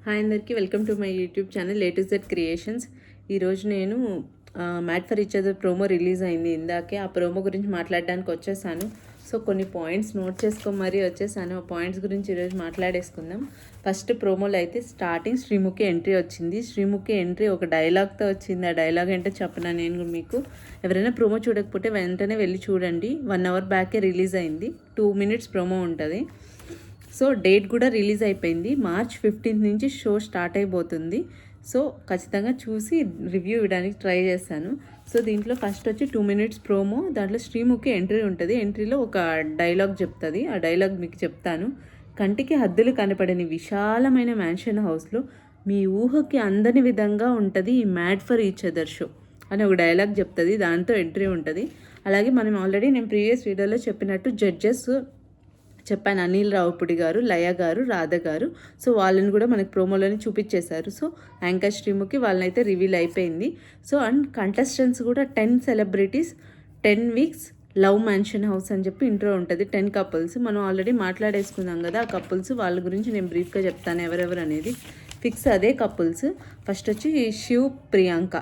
Hi అందరికీ welcome to my YouTube channel A to Z creations. ఈరోజు నేను made for each other promo release అయింది. ఇందాకే ఆ ప్రోమో గురించి మాట్లాడడానికి వచ్చేసాను. సో కొన్ని పాయింట్స్ నోట్ చేసుకొని మరీ వచ్చేసాను. ఆ పాయింట్స్ గురించి ఈరోజు మాట్లాడేసుకుందాం. ఫస్ట్ ప్రోమోలో అయితే స్టార్టింగ్ శ్రీముఖి ఎంట్రీ వచ్చింది. శ్రీముఖి ఎంట్రీ ఒక డైలాగ్తో వచ్చింది. ఆ డైలాగ్ ఏంటో చెప్పనా నేను మీకు. ఎవరైనా ప్రోమో చూడకపోతే వెంటనే వెళ్ళి చూడండి. 1 hour బ్యాకే రిలీజ్ అయింది. 2 minutes ప్రోమో ఉంటుంది. సో డేట్ కూడా రిలీజ్ అయిపోయింది. March 15th నుంచి షో స్టార్ట్ అయిపోతుంది. సో ఖచ్చితంగా చూసి రివ్యూ ఇవ్వడానికి ట్రై చేశాను. సో దీంట్లో ఫస్ట్ వచ్చి 2 minutes ప్రోమో. దాంట్లో శ్రీముఖి ఎంట్రీ ఉంటుంది. ఎంట్రీలో ఒక డైలాగ్ చెప్తుంది. ఆ డైలాగ్ మీకు చెప్తాను. కంటికి హద్దులు కనపడని విశాలమైన మ్యాన్షన్ హౌస్లో మీ ఊహకి అందని విధంగా ఉంటుంది ఈ mad for each other show అని ఒక డైలాగ్ చెప్తుంది. దాంతో ఎంట్రీ ఉంటుంది. అలాగే మనం ఆల్రెడీ నేను ప్రీవియస్ వీడియోలో చెప్పినట్టు జడ్జెస్ చెప్పాను, అనిల్ రావుపుడి గారు, లయ గారు, రాధ గారు. సో వాళ్ళని కూడా మనకి ప్రోమోలోనే చూపించేశారు. సో యాంకర్ శ్రీముఖి వాళ్ళనైతే రివీల్ అయిపోయింది. సో అండ్ కంటెస్టెంట్స్ కూడా 10 celebrities 10 weeks love mansion house అని చెప్పి ఇంట్రో ఉంటుంది. 10 couples మనం ఆల్రెడీ మాట్లాడేసుకున్నాం కదా. ఆ కపుల్స్ వాళ్ళ గురించి నేను బ్రీఫ్గా చెప్తాను ఎవరెవరు అనేది. ఫిక్స్ అదే కపుల్స్. ఫస్ట్ వచ్చి శివ్ ప్రియాంక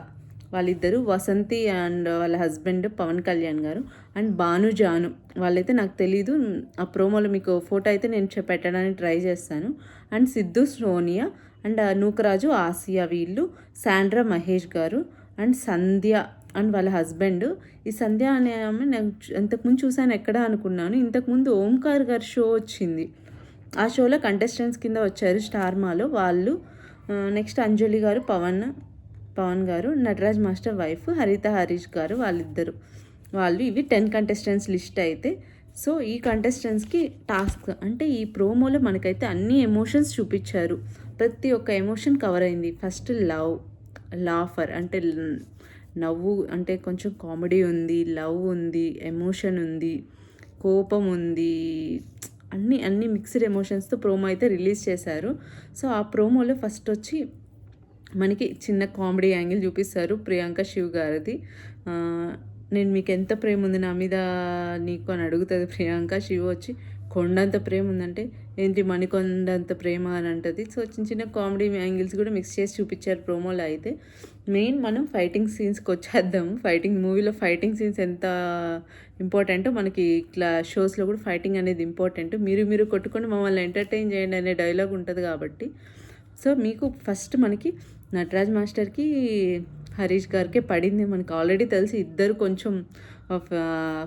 వాళ్ళిద్దరు, వసంతి అండ్ వాళ్ళ హస్బెండ్ పవన్ కళ్యాణ్ గారు, అండ్ భాను జాను వాళ్ళైతే నాకు తెలీదు. ఆ ప్రోమోలో మీకు ఫోటో అయితే నేను పెట్టడానికి ట్రై చేస్తాను. And Siddhu Sonia and Nookaraju Asia వీళ్ళు, శాండ్రా మహేష్ గారు అండ్ సంధ్య అండ్ వాళ్ళ హస్బెండ్. ఈ సంధ్య అనే ఆమె నేను ఇంతకుముందు చూసాను ఎక్కడ అనుకున్నాను. ఇంతకుముందు ఓంకార్ గారి షో వచ్చింది. ఆ షోలో కంటెస్టెంట్స్ కింద వచ్చారు స్టార్మాలో వాళ్ళు. నెక్స్ట్ అంజలి గారు, పవన్ గారు, నటరాజ్ మాస్టర్ వైఫ్ హరిత హరీష్ గారు వాళ్ళిద్దరు. ఇవి 10 contestants లిస్ట్ అయితే. సో ఈ కంటెస్టెంట్స్కి టాస్క్ అంటే ఈ ప్రోమోలో మనకైతే అన్ని ఎమోషన్స్ చూపించారు. ప్రతి ఒక్క ఎమోషన్ కవర్ అయింది. ఫస్ట్ లాఫర్ అంటే నవ్వు, అంటే కొంచెం కామెడీ ఉంది, లవ్ ఉంది, ఎమోషన్ ఉంది, కోపం ఉంది, అన్ని మిక్స్డ్ ఎమోషన్స్తో ప్రోమో అయితే రిలీజ్ చేశారు. సో ఆ ప్రోమోలో ఫస్ట్ వచ్చి మనకి చిన్న కామెడీ యాంగిల్ చూపిస్తారు ప్రియాంక శివ్ గారిది. నేను మీకు ఎంత ప్రేమ ఉంది నా మీద నీకు అని అడుగుతుంది ప్రియాంక. శివ్ వచ్చి కొండంత ప్రేమ ఉందంటే ఏంటి మణికొండంత ప్రేమ అని అంటుంది. సో చిన్న కామెడీ యాంగిల్స్ కూడా మిక్స్ చేసి చూపించారు ప్రోమోలో అయితే. మెయిన్ మనం ఫైటింగ్ సీన్స్కి వచ్చేద్దాము. మూవీలో ఫైటింగ్ సీన్స్ ఎంత ఇంపార్టెంటో మనకి ఇట్లా షోస్లో కూడా ఫైటింగ్ అనేది ఇంపార్టెంట్. మీరు కొట్టుకొని మమ్మల్ని ఎంటర్టైన్ చేయండి అనే డైలాగ్ ఉంటుంది కాబట్టి. సో మీకు ఫస్ట్ మనకి నటరాజ్ మాస్టర్కి హరీష్ గారికే పడింది. మనకు ఆల్రెడీ తెలిసి ఇద్దరు కొంచెం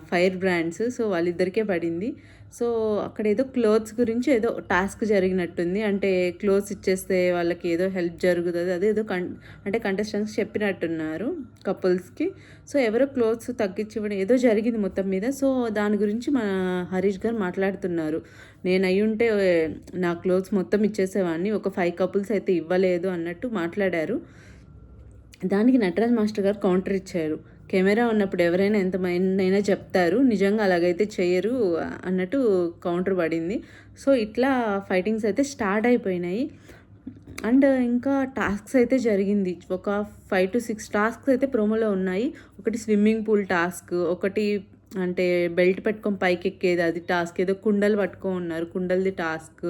ఫైర్ బ్రాండ్స్. సో వాళ్ళిద్దరికే పడింది. సో అక్కడ ఏదో క్లోత్స్ గురించి ఏదో టాస్క్ జరిగినట్టుంది. అంటే క్లోత్స్ ఇచ్చేస్తే వాళ్ళకి ఏదో హెల్ప్ జరుగుతుంది, అదేదో అంటే కంటెస్టెంట్స్ చెప్పినట్టున్నారు కపుల్స్కి. సో ఎవరో క్లోత్స్ తగ్గించివ్వడం ఏదో జరిగింది మొత్తం మీద. సో దాని గురించి మన హరీష్ గారు మాట్లాడుతున్నారు. నేను అయ్యుంటే నా క్లోత్స్ మొత్తం ఇచ్చేసేవాడిని, ఒక 5 couples అయితే ఇవ్వలేదు అన్నట్టు మాట్లాడారు. దానికి నటరాజ్ మాస్టర్ గారు కౌంటర్ ఇచ్చారు. కెమెరా ఉన్నప్పుడు ఎవరైనా ఎంతమైనా చెప్తారు, నిజంగా అలాగైతే చేయరు అన్నట్టు కౌంటర్ పడింది. సో ఇట్లా ఫైటింగ్స్ అయితే స్టార్ట్ అయిపోయినాయి. అండ్ ఇంకా టాస్క్స్ అయితే జరిగింది. ఒక 5 to 6 టాస్క్స్ అయితే ప్రోమోలో ఉన్నాయి. ఒకటి స్విమ్మింగ్ పూల్ టాస్క్, ఒకటి అంటే బెల్ట్ పెట్టుకొని పైకి ఎక్కేది అది టాస్క్, ఏదో కుండలు పట్టుకొని ఉన్నారు కుండలది టాస్క్,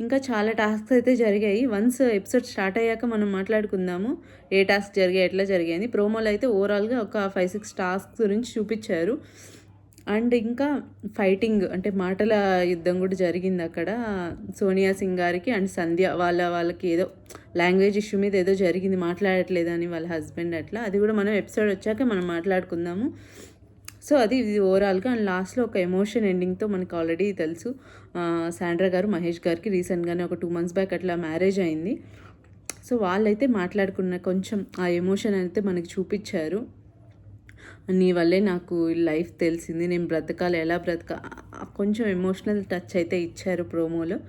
ఇంకా చాలా టాస్క్స్ అయితే జరిగాయి. వన్స్ ఎపిసోడ్ స్టార్ట్ అయ్యాక మనం మాట్లాడుకుందాము ఏ టాస్క్ జరిగాయి, ఎట్లా జరిగాయని. ప్రోమోలో అయితే ఓవరాల్గా ఒక 5-6 టాస్క్స్ గురించి చూపించారు. అండ్ ఇంకా ఫైటింగ్ అంటే మాటల యుద్ధం కూడా జరిగింది అక్కడ. సోనియా సింగ్ గారికి అండ్ సంధ్య వాళ్ళకి ఏదో లాంగ్వేజ్ ఇష్యూ మీద ఏదో జరిగింది, మాట్లాడట్లేదని వాళ్ళ హస్బెండ్ అట్లా. అది కూడా మనం ఎపిసోడ్ వచ్చాక మనం మాట్లాడుకుందాము. సో ఇది ఓవరాల్గా. అండ్ లాస్ట్లో ఒక ఎమోషన్ ఎండింగ్తో మనకు ఆల్రెడీ తెలుసు. శాండ్రా గారు మహేష్ గారికి రీసెంట్గానే ఒక 2 months బ్యాక్ అట్లా మ్యారేజ్ అయింది. సో వాళ్ళైతే మాట్లాడుకున్న కొంచెం ఆ ఎమోషన్ అయితే మనకి చూపించారు. నీ వల్లే నాకు లైఫ్ తెలిసింది, నేను బ్రతకాలి, ఎలా కొంచెం ఎమోషనల్ టచ్ అయితే ఇచ్చారు ప్రోమోలో.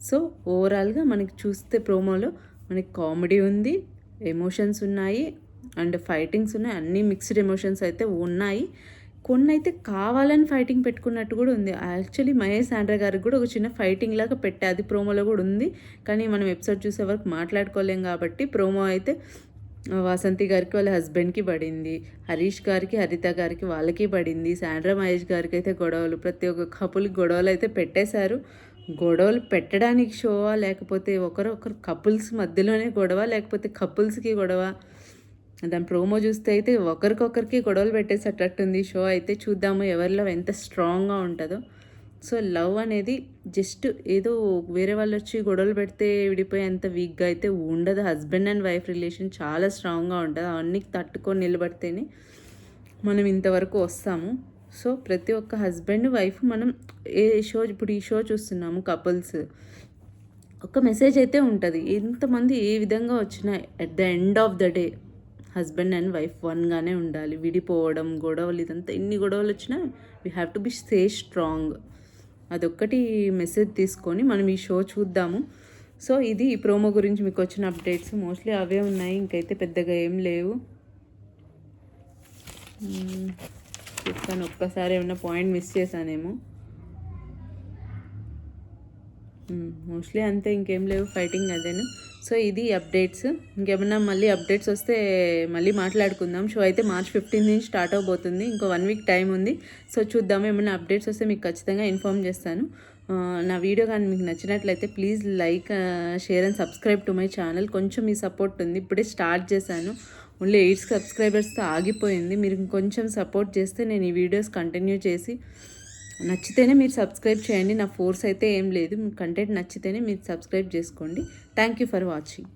సో ఓవరాల్గా మనకి చూస్తే ప్రోమోలో మనకి కామెడీ ఉంది, ఎమోషన్స్ ఉన్నాయి, అండ్ ఫైటింగ్స్ ఉన్నాయి, అన్నీ మిక్స్డ్ ఎమోషన్స్ అయితే ఉన్నాయి. కొన్ని అయితే కావాలని ఫైటింగ్ పెట్టుకున్నట్టు కూడా ఉంది. యాక్చువల్లీ మహేష్ శాండ్రా గారికి కూడా ఒక చిన్న ఫైటింగ్ లాగా పెట్టే అది ప్రోమోలో కూడా ఉంది. కానీ మనం ఎపిసోడ్ చూసే వరకు మాట్లాడుకోలేం కాబట్టి ప్రోమో అయితే వసంతి గారికి వాళ్ళ హస్బెండ్కి పడింది, హరీష్ గారికి హరిత గారికి వాళ్ళకి పడింది, శాండ్రా మహేష్ గారికి అయితే గొడవలు, ప్రతి ఒక్క కపుల్కి గొడవలు అయితే పెట్టేశారు. గొడవలు పెట్టడానికి షోవా, లేకపోతే ఒకరొకరు కపుల్స్ మధ్యలోనే గొడవ, లేకపోతే కపుల్స్‌కి గొడవ. దాని ప్రోమో చూస్తే అయితే ఒకరికొకరికి గొడవలు పెట్టేసేటట్టుంది షో అయితే. చూద్దాము ఎవరి లవ్ ఎంత స్ట్రాంగ్‌గా ఉంటదో. సో లవ్ అనేది జస్ట్ ఏదో వేరే వాళ్ళొచ్చి గొడవలు పెడితే విడిపోయేంత వీక్‌గా అయితే ఉండదు. హస్బెండ్ అండ్ వైఫ్ రిలేషన్ చాలా స్ట్రాంగ్‌గా ఉంటది. అవన్నీ తట్టుకొని నిలబడితేనే మనం ఇంతవరకు వస్తాము. సో ప్రతి ఒక్క హస్బెండ్, వైఫ్ మనం ఇప్పుడు ఈ షో చూస్తున్నాము కపుల్స్. ఒక మెసేజ్ అయితే ఉంటది. ఎంతమంది ఏ విధంగా వచ్చినా at the end of the day husband and wife వన్‌గానే ఉండాలి. విడిపోవడం, గొడవలు ఇదంతా ఎన్ని గొడవలొచ్చినా we have to be stay strong. అదొక్కటి మెసేజ్ తీసుకొని మనం ఈ షో చూద్దాము. సో ఇది ఈ ప్రోమో గురించి మీకు వచ్చిన అప్డేట్స్. మోస్ట్లీ అవే ఉన్నాయి. ఇంకైతే పెద్దగా ఏం లేవు. చూస్తాను ఒక్కసారి ఏమైనా పాయింట్ మిస్ చేశానేమో. మోస్ట్లీ అంతే, ఇంకేం లేవు. ఫైటింగ్ అదేను. సో ఇది అప్డేట్స్. ఇంకేమన్నా మళ్ళీ అప్డేట్స్ వస్తే మళ్ళీ మాట్లాడుకుందాం. షో అయితే March 15 నుంచి స్టార్ట్ అవబోతుంది. ఇంకో 1 వీక్ టైం ఉంది. సో చూద్దాము, ఏమైనా అప్డేట్స్ వస్తే మీకు ఖచ్చితంగా ఇన్ఫామ్ చేస్తాను. నా వీడియో కానీ మీకు నచ్చినట్లయితే please like, share and subscribe to my channel. కొంచెం మీ సపోర్ట్ ఉంది. ఇప్పుడే స్టార్ట్ చేశాను. ఓన్లీ 8 సబ్స్క్రైబర్స్తో ఆగిపోయింది. మీరు ఇంకొంచెం సపోర్ట్ చేస్తే నేను ఈ వీడియోస్ కంటిన్యూ చేసి, నచ్చితేనే మీరు సబ్స్క్రైబ్ చేయండి. నా ఫోర్స్ అయితే ఏం లేదు. మీ కంటెంట్ నచ్చితేనే మీరు సబ్స్క్రైబ్ చేసుకోండి. Thank you for watching.